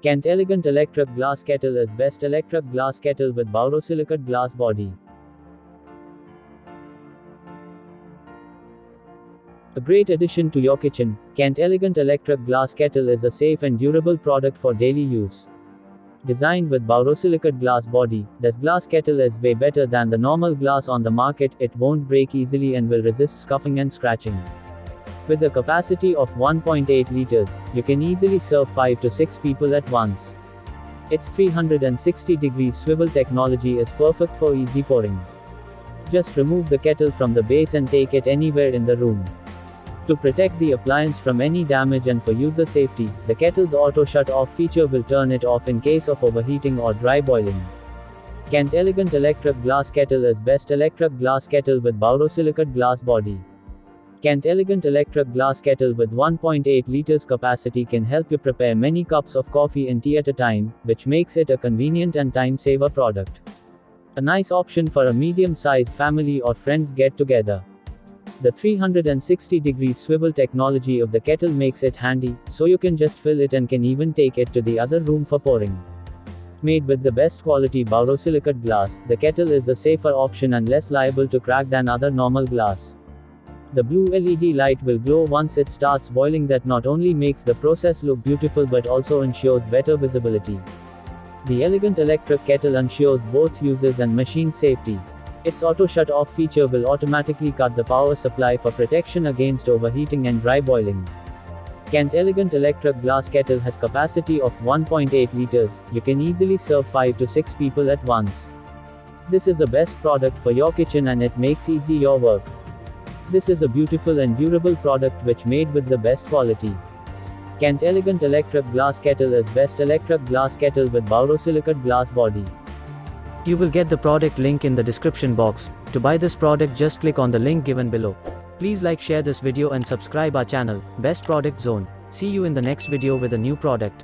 Kent Elegant Electric Glass Kettle is best electric glass kettle with borosilicate glass body. A great addition to your kitchen, Kent Elegant Electric Glass Kettle is a safe and durable product for daily use. Designed with borosilicate glass body, this glass kettle is way better than the normal glass on the market. It won't break easily and will resist scuffing and scratching. With a capacity of 1.8 liters, you can easily serve 5 to 6 people at once. Its 360-degree swivel technology is perfect for easy pouring. Just remove the kettle from the base and take it anywhere in the room. To protect the appliance from any damage and for user safety, the kettle's auto shut-off feature will turn it off in case of overheating or dry boiling. Kent Elegant Electric Glass Kettle is best electric glass kettle with borosilicate glass body. Kent Elegant Electric Glass Kettle with 1.8 liters capacity can help you prepare many cups of coffee and tea at a time, which makes it a convenient and time-saver product. A nice option for a medium-sized family or friends get-together. The 360-degree swivel technology of the kettle makes it handy, so you can just fill it and can even take it to the other room for pouring. Made with the best quality borosilicate glass, the kettle is a safer option and less liable to crack than other normal glass. The blue LED light will glow once it starts boiling. That not only makes the process look beautiful but also ensures better visibility. The Elegant Electric Kettle ensures both users and machine safety. Its auto shut-off feature will automatically cut the power supply for protection against overheating and dry boiling. Kent Elegant Electric Glass Kettle has capacity of 1.8 liters. You can easily serve 5 to 6 people at once. This is the best product for your kitchen and it makes easy your work. This is a beautiful and durable product which made with the best quality. Kent Elegant Electric Glass Kettle is best electric glass kettle with borosilicate glass body. You will get the product link in the description box. To buy this product, just click on the link given below. Please like, share this video and subscribe our channel, Best Product Zone. See you in the next video with a new product.